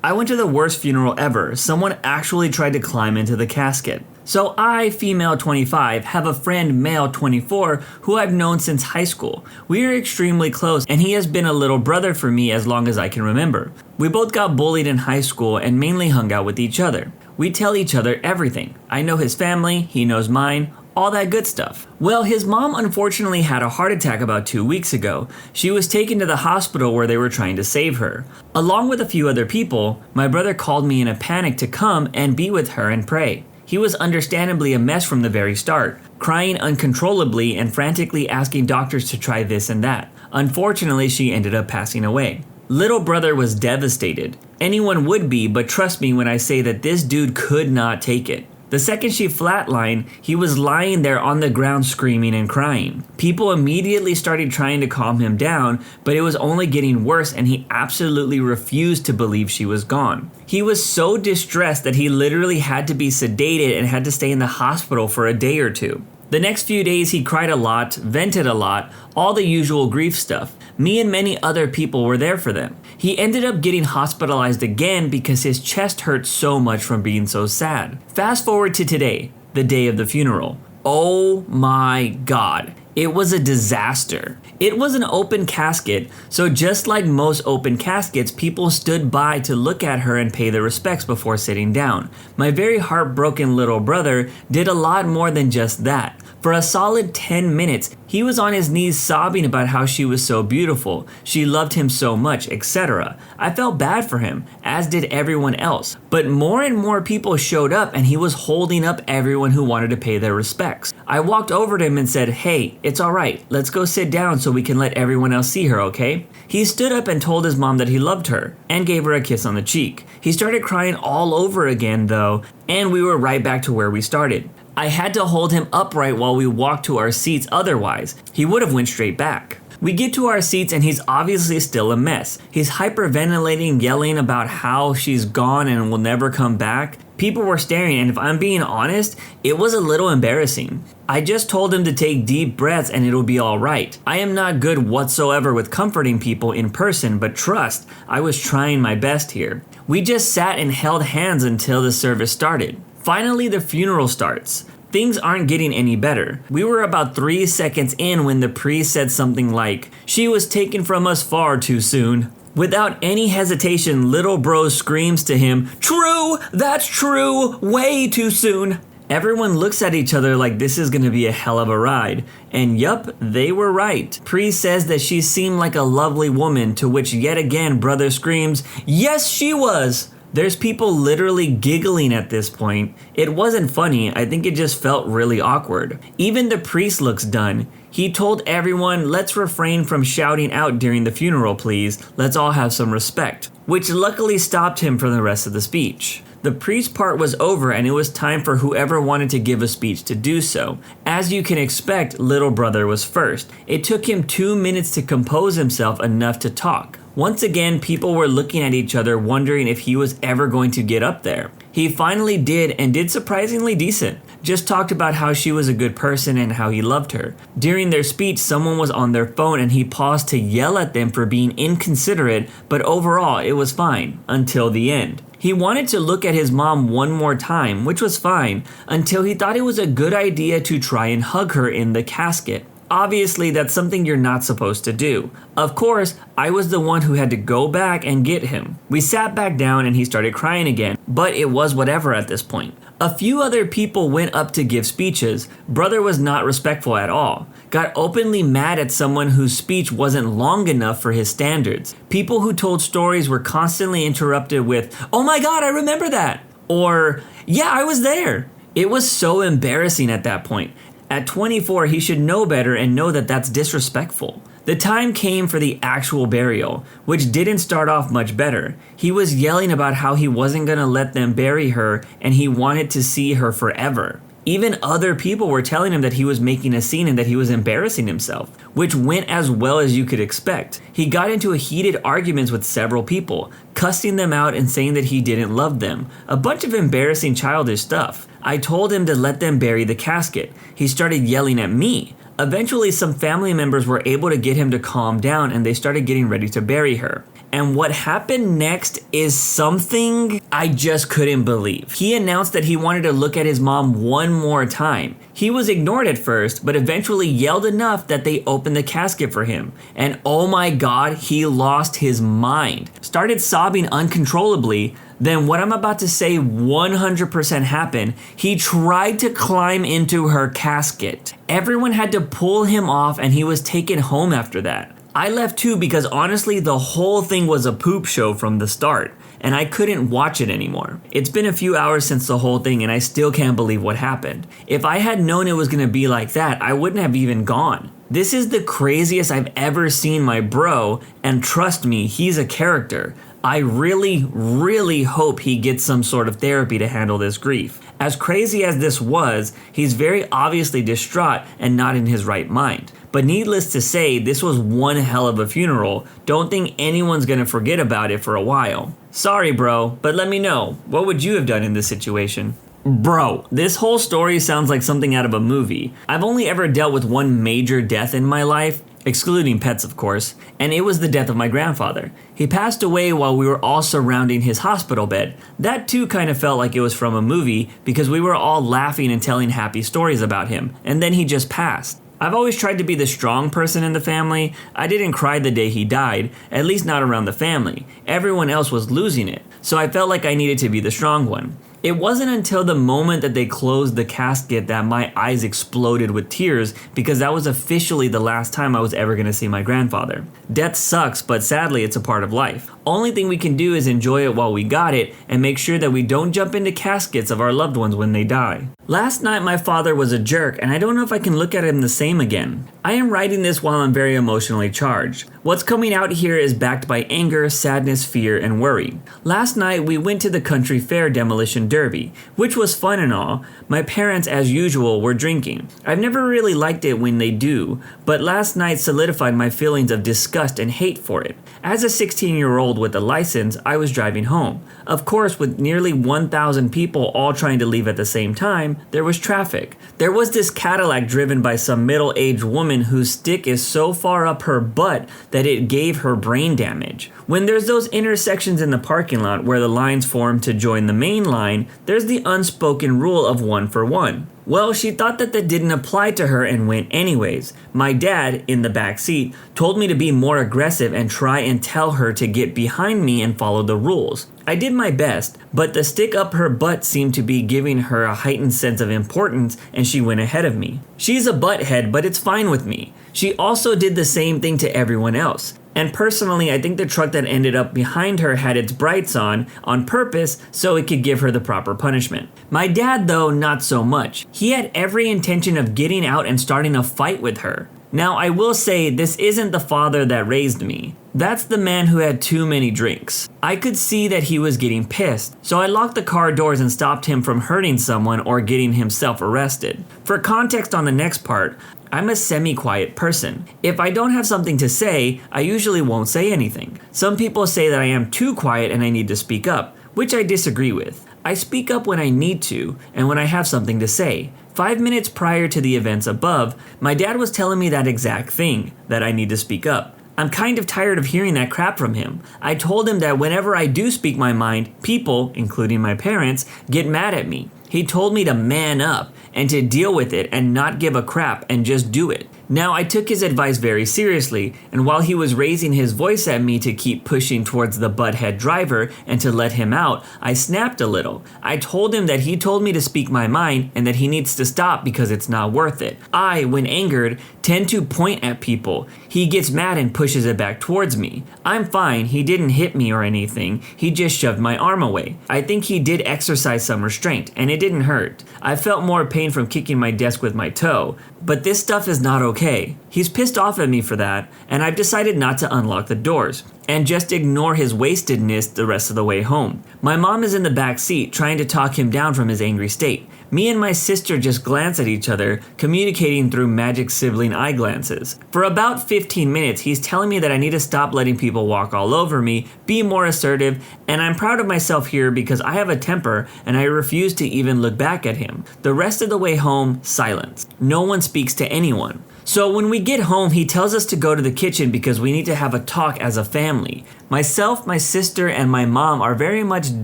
I went to the worst funeral ever. Someone actually tried to climb into the casket. So I, female 25, have a friend, male 24, who I've known since high school. We are extremely close, and he has been a little brother for me as long as I can remember. We both got bullied in high school and mainly hung out with each other. We tell each other everything. I know his family, he knows mine, all that good stuff. Well, his mom unfortunately had a heart attack about 2 weeks ago. She was taken to the hospital where they were trying to save her. Along with a few other people, my brother called me in a panic to come and be with her and pray. He was understandably a mess from the very start, crying uncontrollably and frantically asking doctors to try this and that. Unfortunately, she ended up passing away. Little brother was devastated. Anyone would be, but trust me when I say that this dude could not take it. The second she flatlined, he was lying there on the ground screaming and crying. People immediately started trying to calm him down, but it was only getting worse and he absolutely refused to believe she was gone. He was so distressed that he literally had to be sedated and had to stay in the hospital for a day or two. The next few days he cried a lot, vented a lot, all the usual grief stuff. Me and many other people were there for them. He ended up getting hospitalized again because his chest hurt so much from being so sad. Fast forward to today, the day of the funeral. Oh my God. It was a disaster. It was an open casket, so just like most open caskets, people stood by to look at her and pay their respects before sitting down. My very heartbroken little brother did a lot more than just that. For a solid 10 minutes, he was on his knees sobbing about how she was so beautiful, she loved him so much, etc. I felt bad for him, as did everyone else. But more and more people showed up and he was holding up everyone who wanted to pay their respects. I walked over to him and said, "Hey, it's alright, let's go sit down so we can let everyone else see her, okay?" He stood up and told his mom that he loved her, and gave her a kiss on the cheek. He started crying all over again though, and we were right back to where we started. I had to hold him upright while we walked to our seats, otherwise he would have went straight back. We get to our seats and he's obviously still a mess. He's hyperventilating, yelling about how she's gone and will never come back. People were staring, and if I'm being honest, it was a little embarrassing. I just told him to take deep breaths and it'll be alright. I am not good whatsoever with comforting people in person, but trust, I was trying my best here. We just sat and held hands until the service started. Finally, the funeral starts. Things aren't getting any better. We were about 3 seconds in when the priest said something like, "She was taken from us far too soon." Without any hesitation, little bro screams to him, "True, that's true, way too soon." Everyone looks at each other like this is gonna be a hell of a ride. And yup, they were right. Priest says that she seemed like a lovely woman, to which yet again brother screams, "Yes, she was." There's people literally giggling at this point. It wasn't funny, I think it just felt really awkward. Even the priest looks done. He told everyone, "Let's refrain from shouting out during the funeral, please. Let's all have some respect," which luckily stopped him from the rest of the speech. The priest part was over and it was time for whoever wanted to give a speech to do so. As you can expect, little brother was first. It took him 2 minutes to compose himself enough to talk. Once again, people were looking at each other wondering if he was ever going to get up there. He finally did, and did surprisingly decent. Just talked about how she was a good person and how he loved her. During their speech, someone was on their phone and he paused to yell at them for being inconsiderate, but overall it was fine, until the end. He wanted to look at his mom one more time, which was fine, until he thought it was a good idea to try and hug her in the casket. Obviously, that's something you're not supposed to do. Of course, I was the one who had to go back and get him. We sat back down and he started crying again, but it was whatever at this point. A few other people went up to give speeches. Brother was not respectful at all. Got openly mad at someone whose speech wasn't long enough for his standards. People who told stories were constantly interrupted with, "Oh my God, I remember that!" Or, "Yeah, I was there." It was so embarrassing at that point. At 24, he should know better and know that that's disrespectful. The time came for the actual burial, which didn't start off much better. He was yelling about how he wasn't gonna let them bury her and he wanted to see her forever. Even other people were telling him that he was making a scene and that he was embarrassing himself, which went as well as you could expect. He got into heated arguments with several people, cussing them out and saying that he didn't love them. A bunch of embarrassing childish stuff. I told him to let them bury the casket. He started yelling at me. Eventually, some family members were able to get him to calm down and they started getting ready to bury her. And what happened next is something I just couldn't believe. He announced that he wanted to look at his mom one more time. He was ignored at first, but eventually yelled enough that they opened the casket for him. And oh my God, he lost his mind. Started sobbing uncontrollably. Then what I'm about to say 100% happened. He tried to climb into her casket. Everyone had to pull him off and he was taken home after that. I left too because honestly the whole thing was a poop show from the start and I couldn't watch it anymore. It's been a few hours since the whole thing and I still can't believe what happened. If I had known it was gonna be like that, I wouldn't have even gone. This is the craziest I've ever seen my bro, and trust me, he's a character. I really hope he gets some sort of therapy to handle this grief. As crazy as this was, he's very obviously distraught and not in his right mind. But needless to say, this was one hell of a funeral. Don't think anyone's gonna forget about it for a while. Sorry bro, but let me know, what would you have done in this situation? Bro, this whole story sounds like something out of a movie. I've only ever dealt with one major death in my life, excluding pets of course, and it was the death of my grandfather. He passed away while we were all surrounding his hospital bed. That too kind of felt like it was from a movie because we were all laughing and telling happy stories about him, and then he just passed. I've always tried to be the strong person in the family. I didn't cry the day he died, at least not around the family. Everyone else was losing it, so I felt like I needed to be the strong one. It wasn't until the moment that they closed the casket that my eyes exploded with tears because that was officially the last time I was ever going to see my grandfather. Death sucks, but sadly it's a part of life. Only thing we can do is enjoy it while we got it and make sure that we don't jump into caskets of our loved ones when they die. Last night my father was a jerk and I don't know if I can look at him the same again. I am writing this while I'm very emotionally charged. What's coming out here is backed by anger, sadness, fear, and worry. Last night we went to the country fair demolition derby, which was fun and all. My parents, as usual, were drinking. I've never really liked it when they do, but last night solidified my feelings of disgust and hate for it. As a 16-year-old with a license, I was driving home. Of course, with nearly 1,000 people all trying to leave at the same time, there was traffic. There was this Cadillac driven by some middle-aged woman whose stick is so far up her butt that it gave her brain damage. When there's those intersections in the parking lot where the lines form to join the main line, there's the unspoken rule of 1 for 1. Well, she thought that didn't apply to her and went anyways. My dad, in the back seat, told me to be more aggressive and try and tell her to get behind me and follow the rules. I did my best, but the stick up her butt seemed to be giving her a heightened sense of importance and she went ahead of me. She's a butthead, but it's fine with me. She also did the same thing to everyone else. And personally, I think the truck that ended up behind her had its brights on purpose so it could give her the proper punishment. My dad, though, not so much. He had every intention of getting out and starting a fight with her. Now, I will say this isn't the father that raised me. That's the man who had too many drinks. I could see that he was getting pissed, so I locked the car doors and stopped him from hurting someone or getting himself arrested. For context on the next part, I'm a semi-quiet person. If I don't have something to say, I usually won't say anything. Some people say that I am too quiet and I need to speak up, which I disagree with. I speak up when I need to and when I have something to say. 5 minutes prior to the events above, my dad was telling me that exact thing, that I need to speak up. I'm kind of tired of hearing that crap from him. I told him that whenever I do speak my mind, people, including my parents, get mad at me. He told me to man up and to deal with it and not give a crap and just do it. Now, I took his advice very seriously, and while he was raising his voice at me to keep pushing towards the butthead driver and to let him out, I snapped a little. I told him that he told me to speak my mind and that he needs to stop because it's not worth it. I, when angered, tend to point at people. He gets mad and pushes it back towards me. I'm fine, he didn't hit me or anything, he just shoved my arm away. I think he did exercise some restraint, and it didn't hurt. I felt more pain from kicking my desk with my toe, but this stuff is not okay. He's pissed off at me for that, and I've decided not to unlock the doors and just ignore his wastedness the rest of the way home. My mom is in the back seat trying to talk him down from his angry state. Me and my sister just glance at each other, communicating through magic sibling eye glances. For about 15 minutes, he's telling me that I need to stop letting people walk all over me, be more assertive, and I'm proud of myself here because I have a temper and I refuse to even look back at him. The rest of the way home, silence. No one speaks to anyone. So when we get home, he tells us to go to the kitchen because we need to have a talk as a family. Myself, my sister, and my mom are very much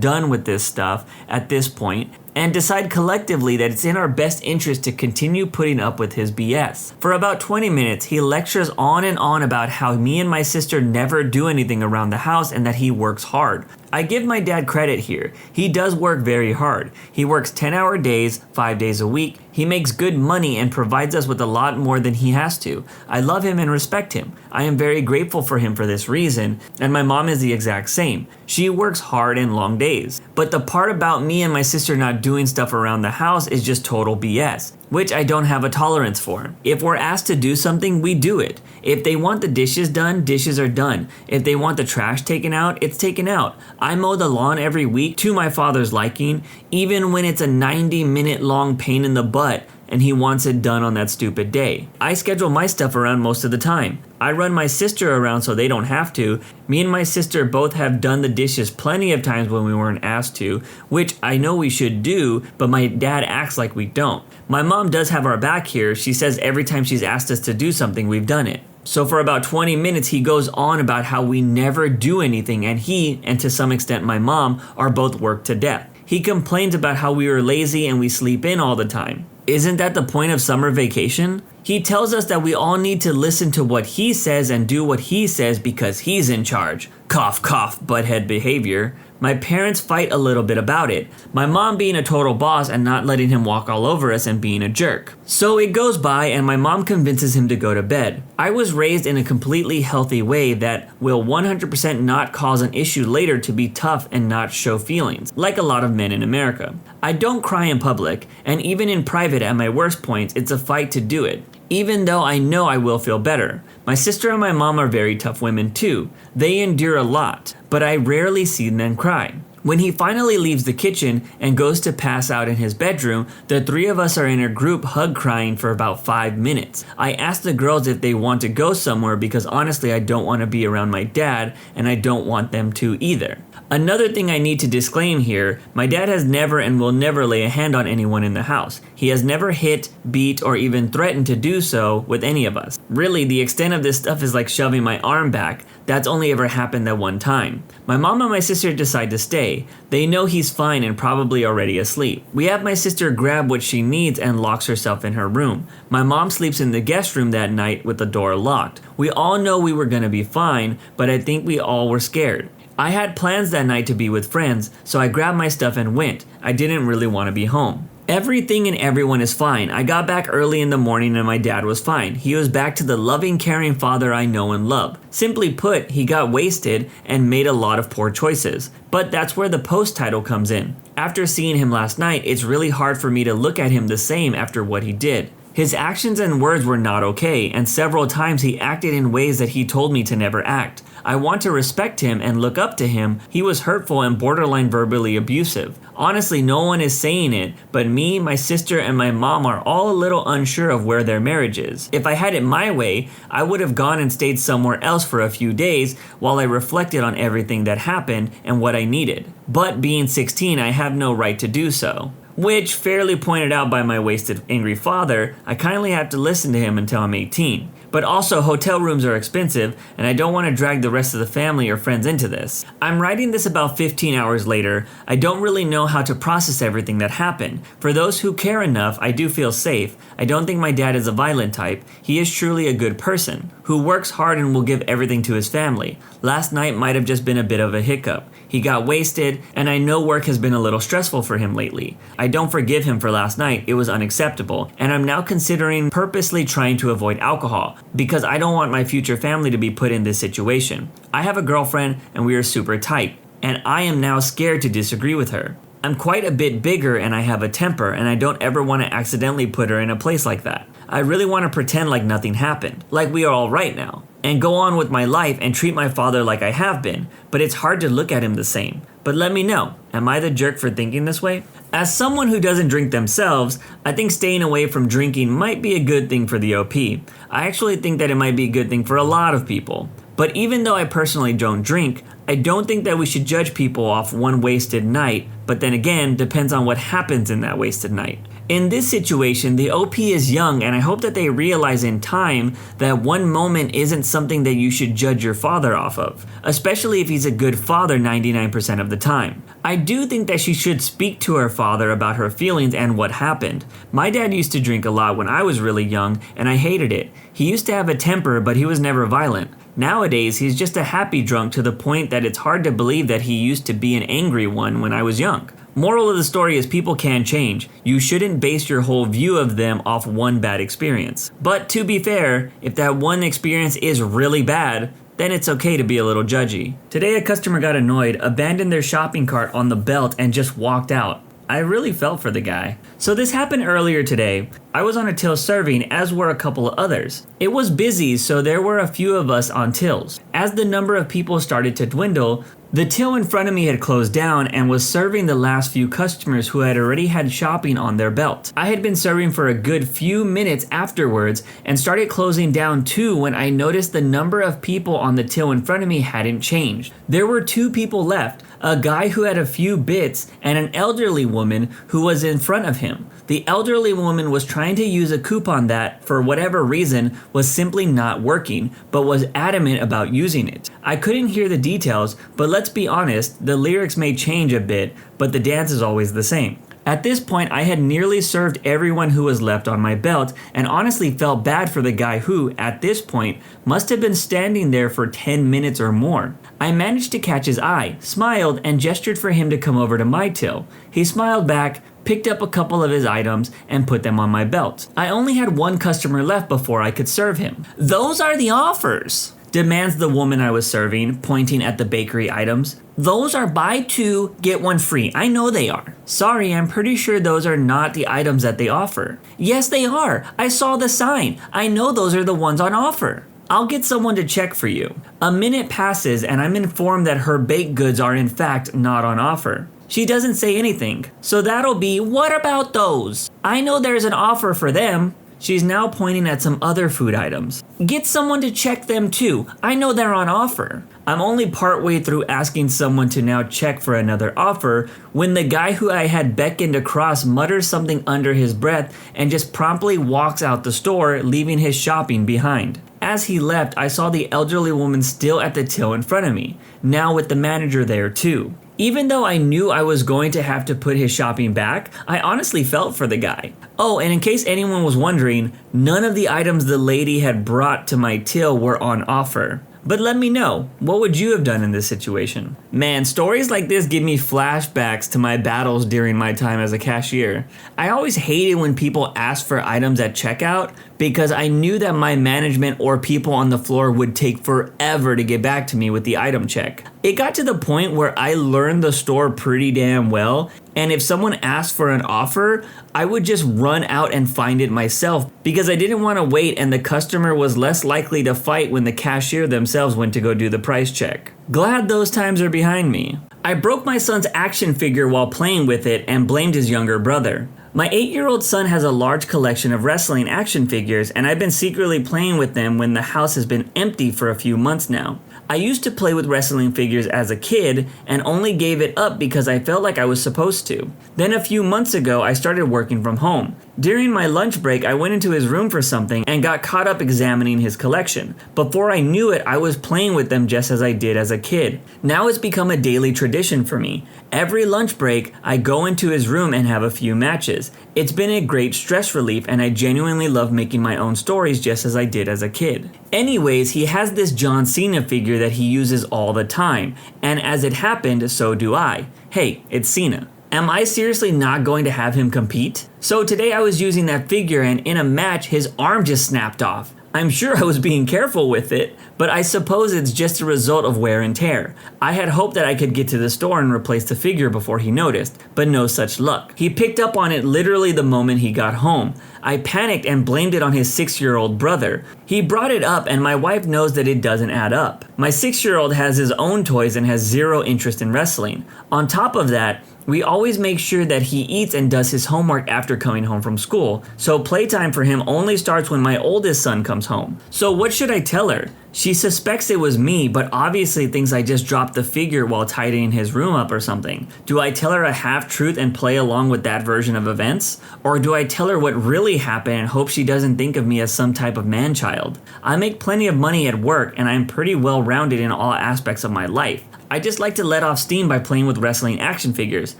done with this stuff at this point and decide collectively that it's in our best interest to continue putting up with his BS. For about 20 minutes, he lectures on and on about how me and my sister never do anything around the house and that he works hard. I give my dad credit here. He does work very hard. He works 10-hour days, 5 days a week. He makes good money and provides us with a lot more than he has to. I love him and respect him. I am very grateful for him for this reason, and my mom is the exact same. She works hard and long days. But the part about me and my sister not doing stuff around the house is just total BS, which I don't have a tolerance for. If we're asked to do something, we do it. If they want the dishes done, dishes are done. If they want the trash taken out, it's taken out. I mow the lawn every week to my father's liking, even when it's a 90-minute long pain in the butt and he wants it done on that stupid day. I schedule my stuff around most of the time. I run my sister around so they don't have to. Me and my sister both have done the dishes plenty of times when we weren't asked to, which I know we should do, but my dad acts like we don't. My mom does have our back here. She says every time she's asked us to do something, we've done it. So for about 20 minutes, he goes on about how we never do anything, and he, and to some extent my mom, are both worked to death. He complains about how we are lazy and we sleep in all the time. Isn't that the point of summer vacation? He tells us that we all need to listen to what he says and do what he says because he's in charge. Cough, cough, butthead behavior. My parents fight a little bit about it, my mom being a total boss and not letting him walk all over us and being a jerk. So it goes by and my mom convinces him to go to bed. I was raised in a completely healthy way that will 100% not cause an issue later to be tough and not show feelings, like a lot of men in America. I don't cry in public, and even in private at my worst points, it's a fight to do it, even though I know I will feel better. My sister and my mom are very tough women too. They endure a lot, but I rarely see them cry. When he finally leaves the kitchen and goes to pass out in his bedroom, the three of us are in a group hug crying for about 5 minutes. I ask the girls if they want to go somewhere because honestly I don't want to be around my dad and I don't want them to either. Another thing I need to disclaim here, my dad has never and will never lay a hand on anyone in the house. He has never hit, beat, or even threatened to do so with any of us. Really, the extent of this stuff is like shoving my arm back. That's only ever happened that one time. My mom and my sister decide to stay. They know he's fine and probably already asleep. We have my sister grab what she needs and locks herself in her room. My mom sleeps in the guest room that night with the door locked. We all know we were gonna be fine, but I think we all were scared. I had plans that night to be with friends, so I grabbed my stuff and went. I didn't really want to be home. Everything and everyone is fine. I got back early in the morning and my dad was fine. He was back to the loving, caring father I know and love. Simply put, he got wasted and made a lot of poor choices. But that's where the post title comes in. After seeing him last night, it's really hard for me to look at him the same after what he did. His actions and words were not okay, and several times he acted in ways that he told me to never act. I want to respect him and look up to him. He was hurtful and borderline verbally abusive. Honestly, no one is saying it, but me, my sister, and my mom are all a little unsure of where their marriage is. If I had it my way, I would have gone and stayed somewhere else for a few days while I reflected on everything that happened and what I needed. But being 16, I have no right to do so. Which, fairly pointed out by my wasted, angry father, I kindly have to listen to him until I'm 18. But also, hotel rooms are expensive, and I don't want to drag the rest of the family or friends into this. I'm writing this about 15 hours later. I don't really know how to process everything that happened. For those who care enough, I do feel safe. I don't think my dad is a violent type. He is truly a good person, who works hard and will give everything to his family. Last night might have just been a bit of a hiccup. He got wasted, and I know work has been a little stressful for him lately. I don't forgive him for last night. It was unacceptable, and I'm now considering purposely trying to avoid alcohol, because I don't want my future family to be put in this situation. I have a girlfriend, and we are super tight, and I am now scared to disagree with her. I'm quite a bit bigger and I have a temper, and I don't ever want to accidentally put her in a place like that. I really want to pretend like nothing happened, like we are all right now, and go on with my life and treat my father like I have been, but it's hard to look at him the same. But let me know, am I the jerk for thinking this way? As someone who doesn't drink themselves, I think staying away from drinking might be a good thing for the OP. I actually think that it might be a good thing for a lot of people. But even though I personally don't drink, I don't think that we should judge people off one wasted night, but then again, depends on what happens in that wasted night. In this situation, the OP is young, and I hope that they realize in time that one moment isn't something that you should judge your father off of, especially if he's a good father 99% of the time. I do think that she should speak to her father about her feelings and what happened. My dad used to drink a lot when I was really young, and I hated it. He used to have a temper, but he was never violent. Nowadays, he's just a happy drunk to the point that it's hard to believe that he used to be an angry one when I was young. Moral of the story is people can change. You shouldn't base your whole view of them off one bad experience. But to be fair, if that one experience is really bad, then it's okay to be a little judgy. Today a customer got annoyed, abandoned their shopping cart on the belt, and just walked out. I really felt for the guy. So this happened earlier today. I was on a till serving, as were a couple of others. It was busy, so there were a few of us on tills. As the number of people started to dwindle, the till in front of me had closed down and was serving the last few customers who had already had shopping on their belt. I had been serving for a good few minutes afterwards and started closing down too when I noticed the number of people on the till in front of me hadn't changed. There were 2 people left, a guy who had a few bits and an elderly woman who was in front of him. The elderly woman was trying to use a coupon that, for whatever reason, was simply not working, but was adamant about using it. I couldn't hear the details, but let's be honest, the lyrics may change a bit, but the dance is always the same. At this point, I had nearly served everyone who was left on my belt, and honestly felt bad for the guy who, at this point, must have been standing there for 10 minutes or more. I managed to catch his eye, smiled, and gestured for him to come over to my till. He smiled back, picked up a couple of his items, and put them on my belt. I only had one customer left before I could serve him. "Those are the offers," demands the woman I was serving, pointing at the bakery items. "Those are buy 2, get 1 free. I know they are." "Sorry, I'm pretty sure those are not the items that they offer." "Yes, they are. I saw the sign. I know those are the ones on offer." "I'll get someone to check for you." A minute passes and I'm informed that her baked goods are in fact not on offer. She doesn't say anything. So that'll be, "What about those? I know there's an offer for them." She's now pointing at some other food items. "Get someone to check them too. I know they're on offer." I'm only partway through asking someone to now check for another offer when the guy who I had beckoned across mutters something under his breath and just promptly walks out the store, leaving his shopping behind. As he left, I saw the elderly woman still at the till in front of me, now with the manager there too. Even though I knew I was going to have to put his shopping back, I honestly felt for the guy. Oh, and in case anyone was wondering, none of the items the lady had brought to my till were on offer. But let me know, what would you have done in this situation? Man, stories like this give me flashbacks to my battles during my time as a cashier. I always hated when people asked for items at checkout because I knew that my management or people on the floor would take forever to get back to me with the item check. It got to the point where I learned the store pretty damn well, and if someone asked for an offer, I would just run out and find it myself because I didn't want to wait and the customer was less likely to fight when the cashier themselves went to go do the price check. Glad those times are behind me. I broke my son's action figure while playing with it and blamed his younger brother. My 8-year-old son has a large collection of wrestling action figures, and I've been secretly playing with them when the house has been empty for a few months now. I used to play with wrestling figures as a kid and only gave it up because I felt like I was supposed to. Then a few months ago, I started working from home. During my lunch break, I went into his room for something and got caught up examining his collection. Before I knew it, I was playing with them just as I did as a kid. Now it's become a daily tradition for me. Every lunch break, I go into his room and have a few matches. It's been a great stress relief and I genuinely love making my own stories just as I did as a kid. Anyways, he has this John Cena figure that he uses all the time, and as it happened, so do I. Hey, it's Cena. Am I seriously not going to have him compete? So today I was using that figure and in a match his arm just snapped off. I'm sure I was being careful with it, but I suppose it's just a result of wear and tear. I had hoped that I could get to the store and replace the figure before he noticed, but no such luck. He picked up on it literally the moment he got home. I panicked and blamed it on his 6-year-old brother. He brought it up and my wife knows that it doesn't add up. My 6-year-old has his own toys and has zero interest in wrestling. On top of that, We always make sure that he eats and does his homework after coming home from school, so playtime for him only starts when my oldest son comes home. So what should I tell her? She suspects it was me, but obviously thinks I just dropped the figure while tidying his room up or something. Do I tell her a half-truth and play along with that version of events? Or do I tell her what really happened and hope she doesn't think of me as some type of man-child? I make plenty of money at work and I'm pretty well-rounded in all aspects of my life. I just like to let off steam by playing with wrestling action figures.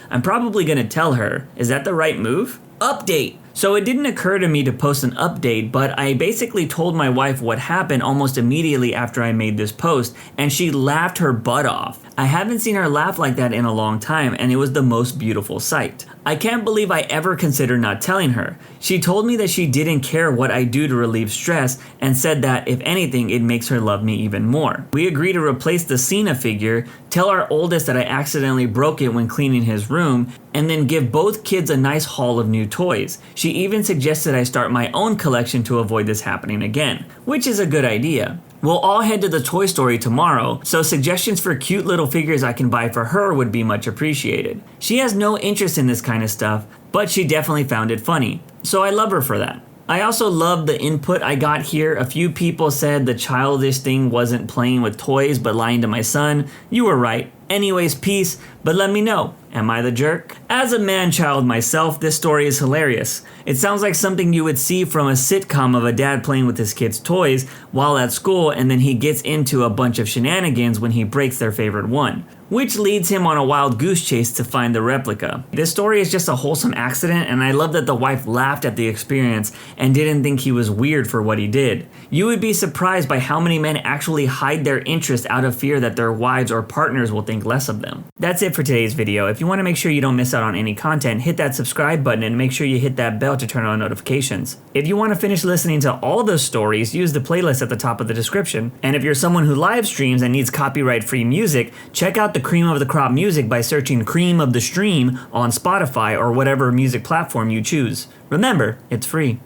I'm probably gonna tell her. Is that the right move? Update! So it didn't occur to me to post an update, but I basically told my wife what happened almost immediately after I made this post, and she laughed her butt off. I haven't seen her laugh like that in a long time, and it was the most beautiful sight. I can't believe I ever considered not telling her. She told me that she didn't care what I do to relieve stress, and said that, if anything, it makes her love me even more. We agreed to replace the Cena figure, tell our oldest that I accidentally broke it when cleaning his room, and then give both kids a nice haul of new toys. She even suggested I start my own collection to avoid this happening again, which is a good idea. We'll all head to the toy story tomorrow, so suggestions for cute little figures I can buy for her would be much appreciated. She has no interest in this kind of stuff, but she definitely found it funny, so I love her for that. I also love the input I got here. A few people said the childish thing wasn't playing with toys but lying to my son. You were right. Anyways, peace, but let me know. Am I the jerk? As a man-child myself, this story is hilarious. It sounds like something you would see from a sitcom of a dad playing with his kids' toys while at school, and then he gets into a bunch of shenanigans when he breaks their favorite one, which leads him on a wild goose chase to find the replica. This story is just a wholesome accident, and I love that the wife laughed at the experience and didn't think he was weird for what he did. You would be surprised by how many men actually hide their interest out of fear that their wives or partners will think less of them. That's it for today's video. If you want to make sure you don't miss out on any content, hit that subscribe button and make sure you hit that bell to turn on notifications. If you want to finish listening to all those stories, use the playlist at the top of the description. And if you're someone who live streams and needs copyright-free music, check out the Cream of the Crop music by searching Cream of the Stream on Spotify or whatever music platform you choose. Remember, it's free.